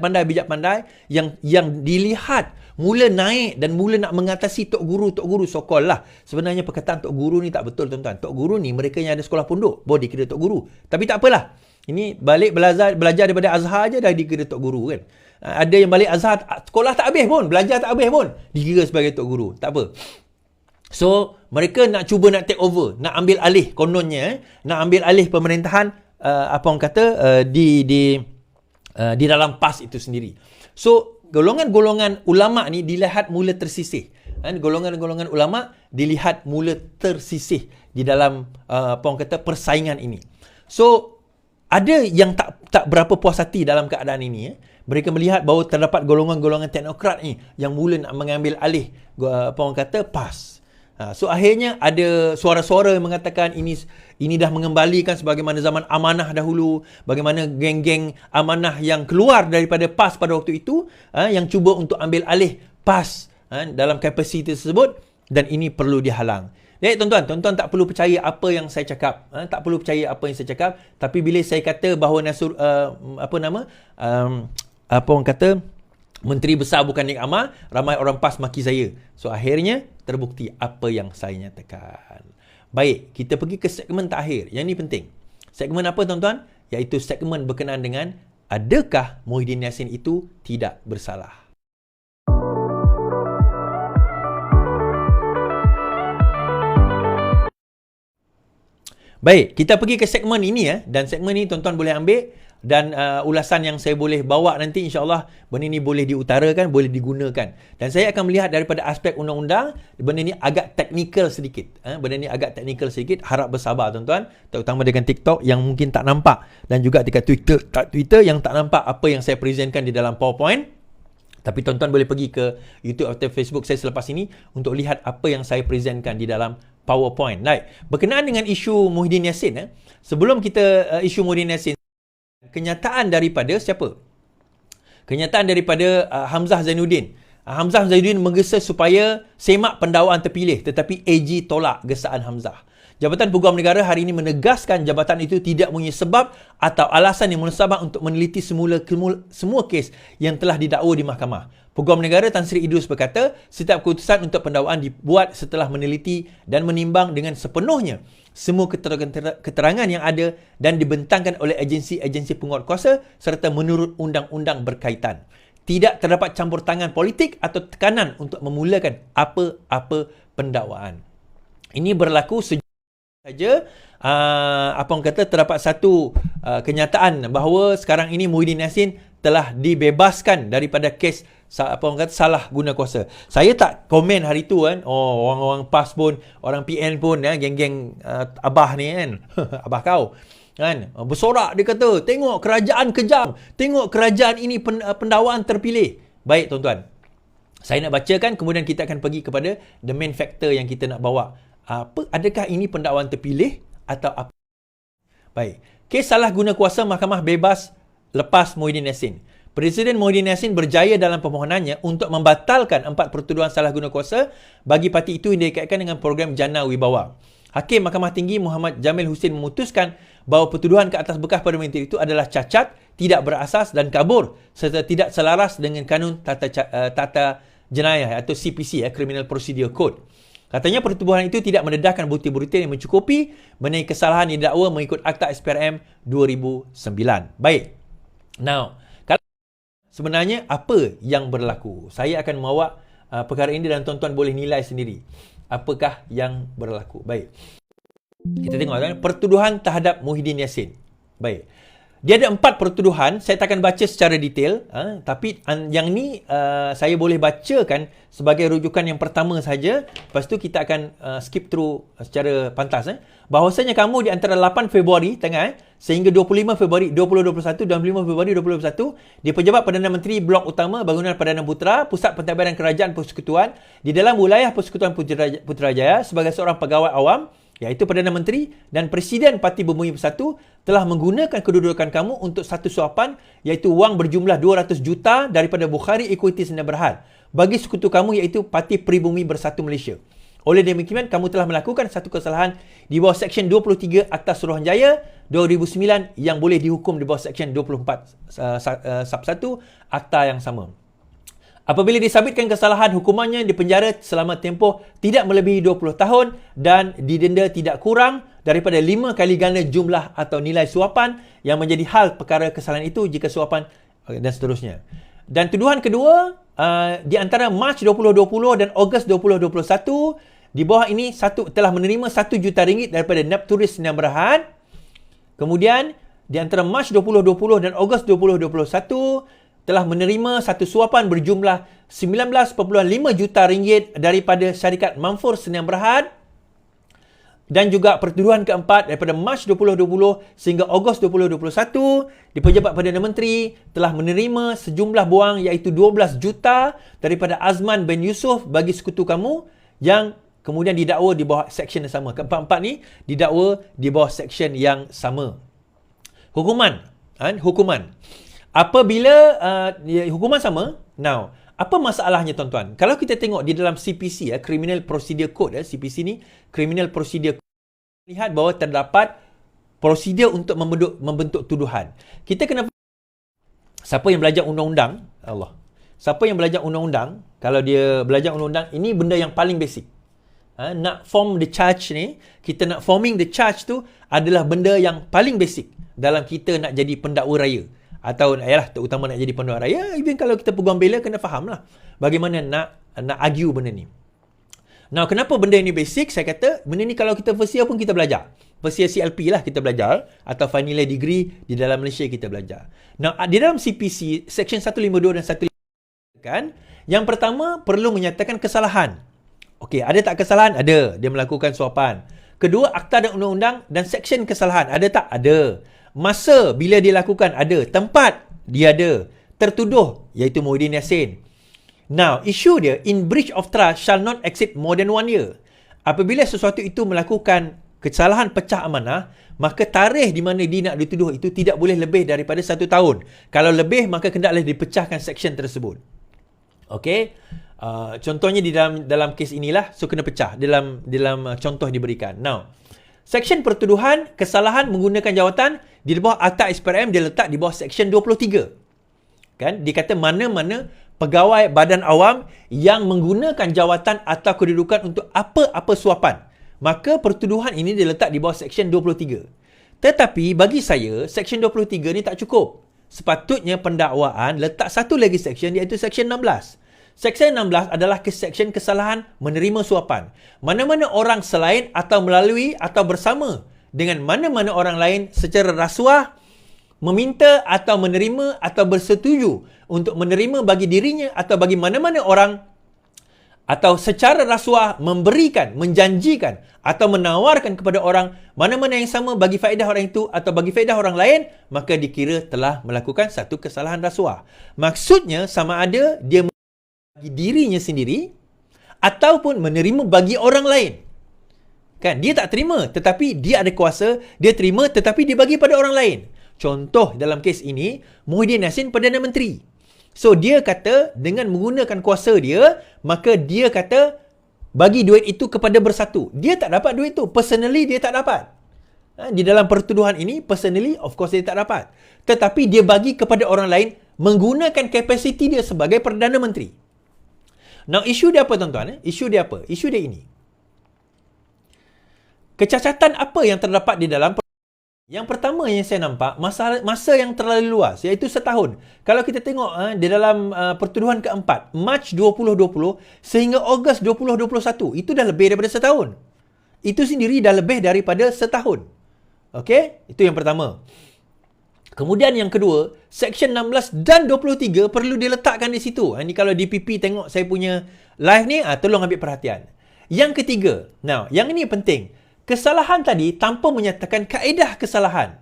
Speaker 1: pandai yang dilihat mula naik dan mula nak mengatasi tok guru sokol lah. Sebenarnya perkataan tok guru ni tak betul tuan-tuan. Tok guru ni mereka yang ada sekolah pondok boleh dikira tok guru. Tapi tak apalah. Ini balik belajar daripada Azhar je dah dikira tok guru kan. Ada yang balik Azhar sekolah tak habis pun, belajar tak habis pun, dikira sebagai tok guru. Tak apa. So, mereka nak cuba nak take over, nak ambil alih kononnya, nak ambil alih pemerintahan di dalam PAS itu sendiri. So, golongan-golongan ulama ni dilihat mula tersisih. Golongan-golongan ulama dilihat mula tersisih di dalam persaingan ini. So, ada yang tak berapa puas hati dalam keadaan ini. Mereka melihat bahawa terdapat golongan-golongan teknokrat ni yang mula nak mengambil alih PAS. So akhirnya ada suara-suara yang mengatakan ini dah mengembalikan sebagaimana zaman amanah dahulu, bagaimana geng-geng amanah yang keluar daripada PAS pada waktu itu yang cuba untuk ambil alih PAS dalam kapasiti tersebut, dan ini perlu dihalang. Jadi tuan-tuan tak perlu percaya apa yang saya cakap, tapi bila saya kata bahawa Menteri Besar bukan Nik Amar, ramai orang PAS maki saya. So akhirnya terbukti apa yang saya nyatakan. Baik, kita pergi ke segmen terakhir. Yang ini penting. Segmen apa tuan-tuan? Iaitu segmen berkenaan dengan adakah Muhyiddin Yassin itu tidak bersalah. Baik, kita pergi ke segmen ini dan segmen ini tuan-tuan boleh ambil. Dan ulasan yang saya boleh bawa nanti, insyaAllah benda ni boleh diutarakan, boleh digunakan. Dan saya akan melihat daripada aspek undang-undang, benda ni agak teknikal sedikit. Harap bersabar tuan-tuan, terutama dengan TikTok yang mungkin tak nampak, dan juga dekat Twitter yang tak nampak apa yang saya presentkan di dalam PowerPoint. Tapi tuan-tuan boleh pergi ke YouTube atau Facebook saya selepas ini untuk lihat apa yang saya presentkan di dalam PowerPoint. Baik, berkenaan dengan isu Muhyiddin Yassin, sebelum kita isu Muhyiddin Yassin, kenyataan daripada siapa? Kenyataan daripada Hamzah Zainuddin. Hamzah Zainuddin menggesa supaya semak pendakwaan terpilih, tetapi AG tolak gesaan Hamzah. Jabatan Peguam Negara hari ini menegaskan jabatan itu tidak mempunyai sebab atau alasan yang munasabah untuk meneliti semua kes yang telah didakwa di mahkamah. Peguam Negara Tan Sri Idrus berkata, setiap keputusan untuk pendakwaan dibuat setelah meneliti dan menimbang dengan sepenuhnya semua keterangan yang ada dan dibentangkan oleh agensi-agensi penguatkuasa serta menurut undang-undang berkaitan. Tidak terdapat campur tangan politik atau tekanan untuk memulakan apa-apa pendakwaan. Ini berlaku saja terdapat satu kenyataan bahawa sekarang ini Muhyiddin Yassin telah dibebaskan daripada kes orang kata salah guna kuasa. Saya tak komen hari tu kan. Oh, orang-orang PAS pun, orang PN pun, geng-geng abah ni kan. Abah kau. Kan? Bersorak dia kata, tengok kerajaan kejam. Tengok kerajaan ini pendawaan terpilih. Baik tuan-tuan. Saya nak bacakan, kemudian kita akan pergi kepada the main factor yang kita nak bawa. Adakah ini pendakwaan terpilih atau apa? Baik. Kes salah guna kuasa mahkamah bebas lepas Muhyiddin Yassin. Presiden Muhyiddin Yassin berjaya dalam permohonannya untuk membatalkan 4 pertuduhan salah guna kuasa bagi parti itu yang dikaitkan dengan program Jana Wibawa. Hakim Mahkamah Tinggi Muhammad Jamil Hussein memutuskan bahawa pertuduhan ke atas bekas Perdana Menteri itu adalah cacat, tidak berasas dan kabur serta tidak selaras dengan kanun tata jenayah atau CPC, Criminal Procedure Code. Katanya pertubuhan itu tidak mendedahkan bukti-bukti yang mencukupi mengenai kesalahan yang didakwa mengikut Akta SPRM 2009. Baik. Now, sebenarnya apa yang berlaku? Saya akan membawa perkara ini dan tuan-tuan boleh nilai sendiri. Apakah yang berlaku? Baik. Kita tengok pertuduhan terhadap Muhyiddin Yassin. Baik. Dia ada 4 pertuduhan. Saya tak akan baca secara detail. Tapi yang ni saya boleh bacakan sebagai rujukan yang pertama saja. Lepas tu kita akan skip through secara pantas. Bahawasanya kamu di antara 8 Februari sehingga 25 Februari 2021 dan 5 Februari 2021 di Pejabat Perdana Menteri Blok Utama Bangunan Perdana Putra Pusat Pentadbiran Kerajaan Persekutuan di dalam wilayah Persekutuan Putrajaya sebagai seorang pegawai awam iaitu Perdana Menteri dan Presiden Parti Bumi Bersatu telah menggunakan kedudukan kamu untuk satu suapan iaitu wang berjumlah 200 juta daripada Bukhari Equity Sdn Bhd bagi sekutu kamu iaitu Parti Pribumi Bersatu Malaysia. Oleh demikian, kamu telah melakukan satu kesalahan di bawah Seksyen 23 Akta Suruhanjaya 2009 yang boleh dihukum di bawah Seksyen 24 Sub 1 Akta yang sama. Apabila disabitkan kesalahan, hukumannya dipenjara selama tempoh tidak melebihi 20 tahun dan didenda tidak kurang daripada 5 kali ganda jumlah atau nilai suapan yang menjadi hal perkara kesalahan itu jika suapan dan seterusnya. Dan tuduhan kedua, di antara Mac 2020 dan Ogos 2021, di bawah ini telah menerima RM1 juta daripada Nepturis Sdn Bhd. Kemudian, di antara Mac 2020 dan Ogos 2021, telah menerima satu suapan berjumlah RM19.5 juta daripada syarikat Manfur Sdn Bhd. Dan juga pertuduhan keempat daripada Mac 2020 sehingga Ogos 2021 di Pejabat Perdana Menteri telah menerima sejumlah wang iaitu 12 juta daripada Azman bin Yusof bagi sekutu kamu yang kemudian didakwa di bawah seksyen yang sama. Keempat-empat ni didakwa di bawah seksyen yang sama. Hukuman. Apabila hukuman sama, now, apa masalahnya tuan-tuan? Kalau kita tengok di dalam CPC, Criminal Procedure Code, CPC ni, Criminal Procedure Code, lihat bahawa terdapat prosedur untuk membentuk tuduhan. Kita kena, siapa yang belajar undang-undang, siapa yang belajar undang-undang, kalau dia belajar undang-undang, ini benda yang paling basic. Nak form the charge ni, kita nak forming the charge tu adalah benda yang paling basic dalam kita nak jadi pendakwa raya. Atau terutama nak jadi pendakwa raya, even kalau kita peguam bela kena faham lah bagaimana nak argue benda ni. Now, kenapa benda ni basic? Saya kata, benda ni kalau kita first year pun kita belajar. First year CLP lah kita belajar, atau final year degree di dalam Malaysia kita belajar. Now, di dalam CPC, Seksyen 152 dan 152 kan, yang pertama perlu menyatakan kesalahan. Okey, ada tak kesalahan? Ada. Dia melakukan suapan. Kedua, akta dan undang-undang dan seksyen kesalahan. Ada tak? Ada. Masa bila dia lakukan? Ada. Tempat? Dia ada. Tertuduh? Iaitu Muhyiddin Yassin. Now, isu dia, in breach of trust shall not exceed more than 1 year. Apabila sesuatu itu melakukan kesalahan pecah amanah, maka tarikh di mana dia nak dituduh itu tidak boleh lebih daripada 1 tahun. Kalau lebih, maka hendaklah dipecahkan seksyen tersebut. Okey? Contohnya di dalam kes inilah, so kena pecah dalam contoh diberikan. Now, seksyen pertuduhan kesalahan menggunakan jawatan di bawah Akta SPRM dia letak di bawah seksyen 23. Kan? Dia kata mana-mana pegawai badan awam yang menggunakan jawatan atau kedudukan untuk apa-apa suapan, maka pertuduhan ini diletak di bawah seksyen 23. Tetapi bagi saya, seksyen 23 ni tak cukup. Sepatutnya pendakwaan letak satu lagi seksyen iaitu seksyen 16. Seksyen 16 adalah seksyen kesalahan menerima suapan. Mana-mana orang selain atau melalui atau bersama dengan mana-mana orang lain secara rasuah meminta atau menerima atau bersetuju untuk menerima bagi dirinya atau bagi mana-mana orang atau secara rasuah memberikan, menjanjikan atau menawarkan kepada orang mana-mana yang sama bagi faedah orang itu atau bagi faedah orang lain, maka dikira telah melakukan satu kesalahan rasuah. Maksudnya sama ada dia bagi dirinya sendiri ataupun menerima bagi orang lain. Kan, dia tak terima tetapi dia ada kuasa, dia terima tetapi dia bagi pada orang lain. Contoh dalam kes ini, Muhyiddin Yassin Perdana Menteri. So dia kata dengan menggunakan kuasa dia, maka dia kata bagi duit itu kepada Bersatu. Dia tak dapat duit itu. Personally dia tak dapat. Di dalam pertuduhan ini, personally of course dia tak dapat. Tetapi dia bagi kepada orang lain menggunakan kapasiti dia sebagai Perdana Menteri. Now isu dia apa tuan-tuan? Isu dia apa? Isu dia ini. Kecacatan apa yang terdapat di dalam yang pertama yang saya nampak, masa yang terlalu luas, iaitu setahun. Kalau kita tengok di dalam pertuduhan keempat, Mac 2020 sehingga Ogos 2021, itu dah lebih daripada setahun. Itu sendiri dah lebih daripada setahun. Okey? Itu yang pertama. Kemudian yang kedua, Seksyen 16 dan 23 perlu diletakkan di situ. Ini kalau DPP tengok saya punya live ni, tolong ambil perhatian. Yang ketiga, yang ini penting. Kesalahan tadi tanpa menyatakan kaedah kesalahan.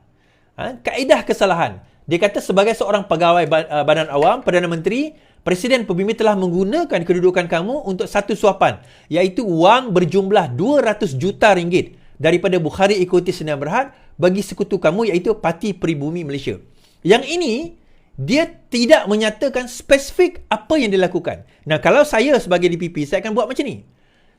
Speaker 1: Kaedah kesalahan. Dia kata sebagai seorang pegawai badan awam, Perdana Menteri, Presiden Pemimpin telah menggunakan kedudukan kamu untuk satu suapan, iaitu wang berjumlah 200 juta ringgit daripada Bukhari Equity Sdn Bhd bagi sekutu kamu, iaitu Parti Pribumi Malaysia. Yang ini, dia tidak menyatakan spesifik apa yang dilakukan. Nah, kalau saya sebagai DPP, saya akan buat macam ni.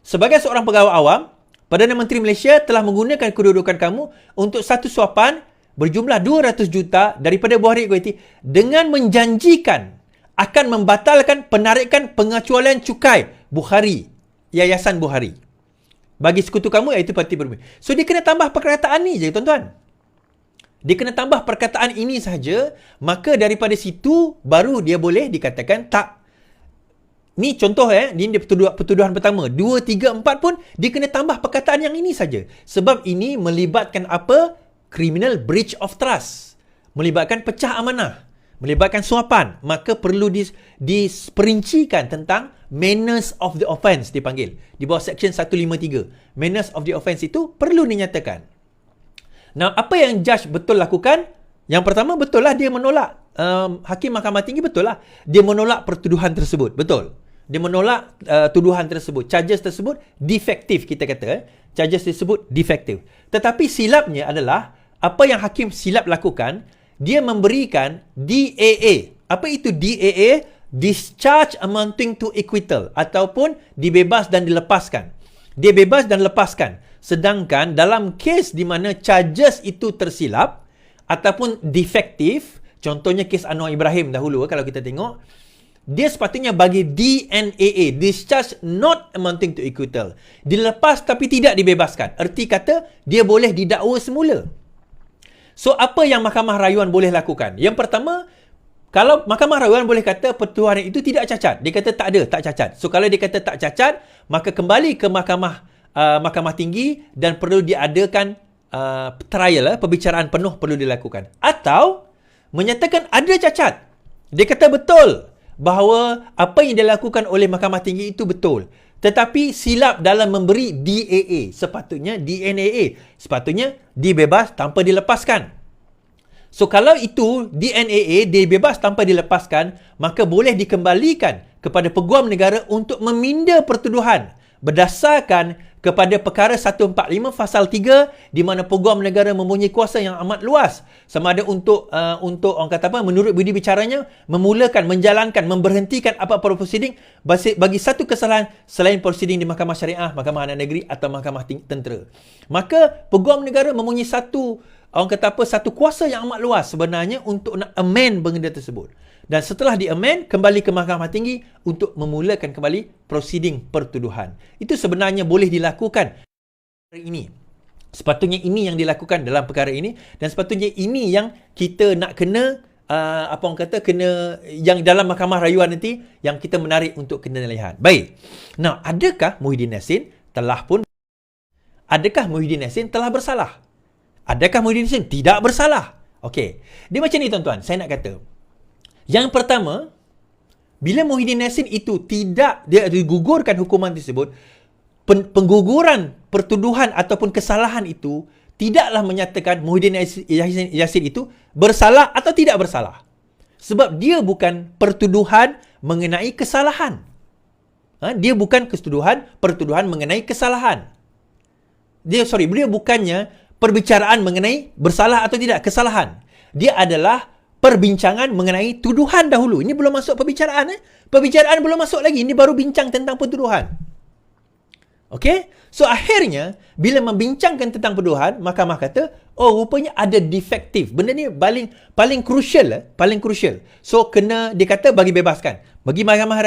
Speaker 1: Sebagai seorang pegawai awam, Perdana Menteri Malaysia telah menggunakan kedudukan kamu untuk satu suapan berjumlah 200 juta daripada Bukhari Equity dengan menjanjikan akan membatalkan penarikan pengecualian cukai Bukhari, Yayasan Bukhari, bagi sekutu kamu, iaitu Parti Pribumi. So, dia kena tambah perkataan ni je, tuan-tuan. Dia kena tambah perkataan ini sahaja, maka daripada situ baru dia boleh dikatakan tak. Ni contoh ini pertuduhan pertama. 2, 3, 4 pun dia kena tambah perkataan yang ini saja. Sebab ini melibatkan apa? Criminal breach of trust. Melibatkan pecah amanah. Melibatkan suapan. Maka perlu diperincikan tentang manners of the offence dipanggil. Di bawah Seksyen 153. Manners of the offence itu perlu dinyatakan. Nah, apa yang judge betul lakukan? Yang pertama, betul lah dia menolak. Hakim Mahkamah Tinggi betul lah. Dia menolak pertuduhan tersebut. Betul. Dia menolak tuduhan tersebut. Charges tersebut defektif, kita kata. Charges tersebut defektif. Tetapi silapnya adalah, apa yang hakim silap lakukan, dia memberikan DAA. Apa itu DAA? Discharge amounting to acquittal. Ataupun dibebas dan dilepaskan. Dia bebas dan lepaskan. Sedangkan dalam kes di mana charges itu tersilap ataupun defektif, contohnya kes Anwar Ibrahim dahulu, kalau kita tengok, dia sepatutnya bagi DNAA, discharge not amounting to acquittal. Dilepas tapi tidak dibebaskan. Erti kata, dia boleh didakwa semula. So, apa yang Mahkamah Rayuan boleh lakukan? Yang pertama, kalau Mahkamah Rayuan boleh kata pertuduhan itu tidak cacat. Dia kata tak ada, tak cacat. So, kalau dia kata tak cacat, maka kembali ke Mahkamah Tinggi dan perlu diadakan trial, perbicaraan penuh perlu dilakukan. Atau menyatakan ada cacat. Dia kata betul bahawa apa yang dilakukan oleh Mahkamah Tinggi itu betul. Tetapi silap dalam memberi DAA. Sepatutnya DNAA. Sepatutnya dibebas tanpa dilepaskan. So, kalau itu DNAA, dibebas tanpa dilepaskan, maka boleh dikembalikan kepada Peguam Negara untuk meminda pertuduhan berdasarkan kepada perkara 145 pasal 3, di mana Peguam Negara mempunyai kuasa yang amat luas, sama ada untuk orang kata apa, menurut budi bicaranya, memulakan, menjalankan, memberhentikan apa-apa prosiding bagi satu kesalahan selain prosiding di Mahkamah Syariah, Mahkamah Anak Negeri atau Mahkamah Tentera. Maka Peguam Negara mempunyai satu kuasa yang amat luas sebenarnya untuk nak amend benda tersebut. Dan setelah di-amend, kembali ke Mahkamah Tinggi untuk memulakan kembali prosiding pertuduhan. Itu sebenarnya boleh dilakukan hari ini. Sepatutnya ini yang dilakukan dalam perkara ini, dan sepatutnya ini yang kita nak kena yang dalam Mahkamah Rayuan nanti yang kita menarik untuk kena lihat. Baik. Nah, adakah Muhyiddin Yassin telah bersalah? Adakah Muhyiddin Yassin tidak bersalah? Okey. Dia macam ni tuan-tuan. Saya nak kata. Yang pertama, bila Muhyiddin Yassin itu tidak dia digugurkan hukuman tersebut, pengguguran pertuduhan ataupun kesalahan itu tidaklah menyatakan Muhyiddin Yassin itu bersalah atau tidak bersalah. Sebab dia bukan pertuduhan mengenai kesalahan. Dia bukan pertuduhan mengenai kesalahan. Dia bukannya perbicaraan mengenai bersalah atau tidak kesalahan. Dia adalah perbincangan mengenai tuduhan dahulu. Ini belum masuk perbicaraan. Perbicaraan belum masuk lagi. Ini baru bincang tentang pertuduhan. Okey? So, akhirnya, bila membincangkan tentang pertuduhan, mahkamah kata, oh, rupanya ada defektif. Benda ni paling crucial. Paling crucial. So, dia kata bagi bebaskan. Bagi Mahkamah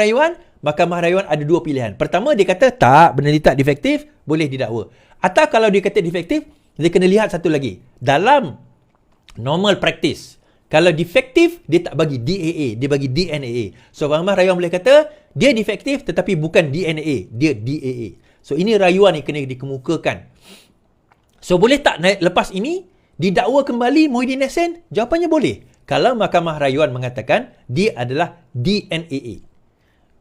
Speaker 1: Rayuan ada dua pilihan. Pertama, dia kata, tak, benda ni tak defektif, boleh didakwa. Atau kalau dia kata defektif, dia kena lihat satu lagi. Dalam normal practice, kalau defektif, dia tak bagi DAA, dia bagi DNAA. So, Mahkamah Rayuan boleh kata, dia defektif tetapi bukan DNA, dia DAA. So, ini rayuan yang kena dikemukakan. So, boleh tak lepas ini, didakwa kembali Muhyiddin Yassin? Jawapannya boleh. Kalau Mahkamah Rayuan mengatakan, dia adalah DNAA.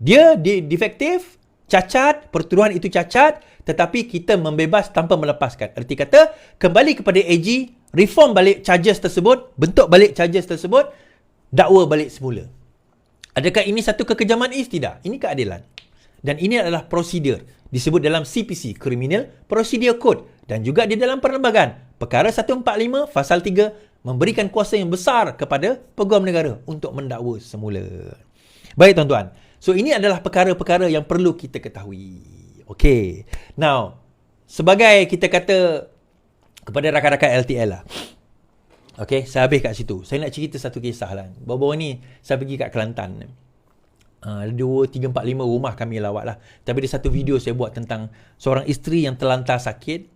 Speaker 1: Dia defektif, cacat, pertuduhan itu cacat, tetapi kita membebas tanpa melepaskan. Erti kata, kembali kepada AG, reform balik charges tersebut, bentuk balik charges tersebut, dakwa balik semula. Adakah ini satu kekejaman? Tidak. Ini keadilan. Dan ini adalah prosedur. Disebut dalam CPC, Criminal Procedure Code. Dan juga di dalam perlembagaan. Perkara 145, Fasal 3, memberikan kuasa yang besar kepada Peguam Negara untuk mendakwa semula. Baik tuan-tuan. So, ini adalah perkara-perkara yang perlu kita ketahui. Okay. Now, sebagai kita kata kepada rakan-rakan LTL lah. Okay, saya habis kat situ. Saya nak cerita satu kisah lah. Baru-baru ni, saya pergi kat Kelantan. 2, 3, 4, 5 rumah kami lawat lah. Tapi ada satu video saya buat tentang seorang isteri yang terlantar sakit.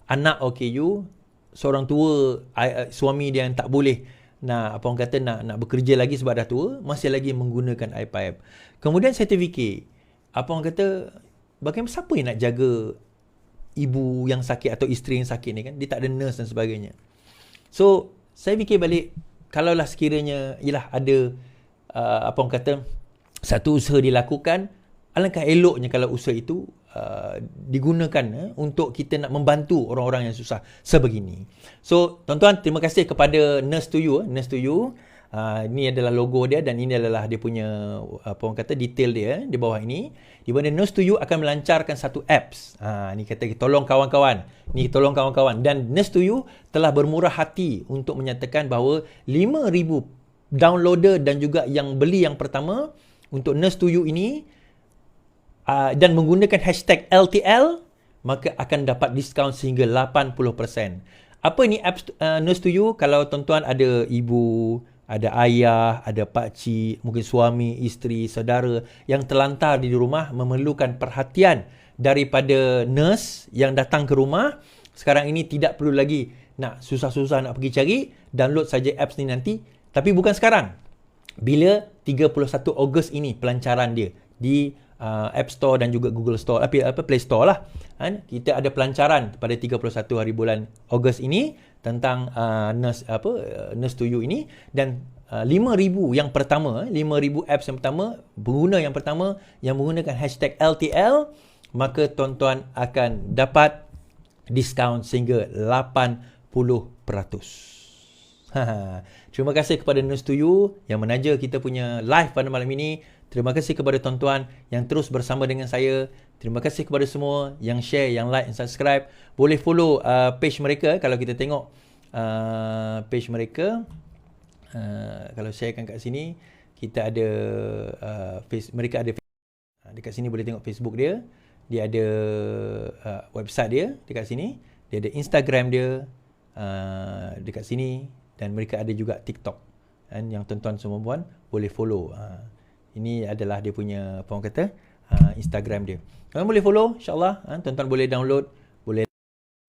Speaker 1: Anak OKU. Seorang tua, suami dia yang tak boleh nak bekerja lagi sebab dah tua. Masih lagi menggunakan iPad. Kemudian saya terfikir, bagaimana siapa yang nak jaga ibu yang sakit atau isteri yang sakit ni kan? Dia tak ada nurse dan sebagainya. So, saya fikir balik, kalaulah sekiranya ada satu usaha dilakukan, alangkah eloknya kalau usaha itu digunakan untuk kita nak membantu orang-orang yang susah sebegini. So, tuan-tuan, terima kasih kepada Nurse to You. Nurse to You. Ini adalah logo dia dan ini adalah dia punya detail dia di bawah ini. Di mana Nurse to You akan melancarkan satu apps. Ni kata tolong kawan-kawan. Ni tolong kawan-kawan. Dan Nurse to You telah bermurah hati untuk menyatakan bahawa 5,000 downloader dan juga yang beli yang pertama untuk Nurse to You ini dan menggunakan hashtag LTL, maka akan dapat diskaun sehingga 80%. Apa ni apps Nurse to You? Kalau tuan-tuan ada ibu, ada ayah, ada pakcik, mungkin suami, isteri, saudara yang terlantar di rumah memerlukan perhatian daripada nurse yang datang ke rumah, sekarang ini tidak perlu lagi nak susah-susah nak pergi cari, download saja apps ni nanti. Tapi bukan sekarang. Bila 31 Ogos ini pelancaran dia di App Store dan juga Google Store, Play Store lah. Kita ada pelancaran pada 31 hari bulan Ogos ini tentang Nurse to You ini, dan 5,000 yang pertama, 5,000 apps yang pertama, pengguna yang pertama yang menggunakan hashtag LTL, maka tuan-tuan akan dapat diskaun sehingga 80%. Terima kasih kepada Nurse to You yang menaja kita punya live pada malam ini. Terima kasih kepada tuan-tuan yang terus bersama dengan saya. Terima kasih kepada semua yang share, yang like, yang subscribe. Boleh follow page mereka. Kalau kita tengok page mereka, kalau sharekan kat sini, kita ada mereka ada dekat sini, boleh tengok Facebook dia. Dia ada website dia dekat sini. Dia ada Instagram dia dekat sini. Dan mereka ada juga TikTok. Yang tuan-tuan semua puan boleh follow. Ini adalah dia punya Instagram dia. Tuan boleh follow, insyaAllah. Tuan-tuan boleh download, boleh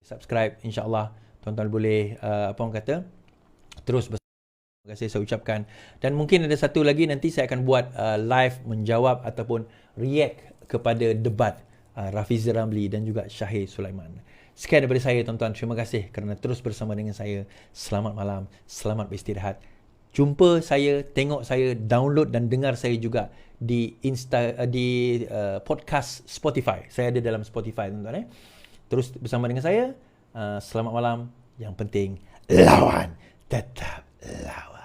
Speaker 1: subscribe, insyaAllah. Tuan-tuan boleh terus bersama. Terima kasih saya ucapkan. Dan mungkin ada satu lagi, nanti saya akan buat live menjawab ataupun react kepada debat Rafizi Ramli dan juga Syahir Sulaiman. Sekian daripada saya tuan-tuan. Terima kasih kerana terus bersama dengan saya. Selamat malam, selamat beristirahat. Jumpa saya, tengok saya, download dan dengar saya juga di podcast Spotify. Saya ada dalam Spotify tuan-tuan. Terus bersama dengan saya. Selamat malam. Yang penting lawan, tetap lawan.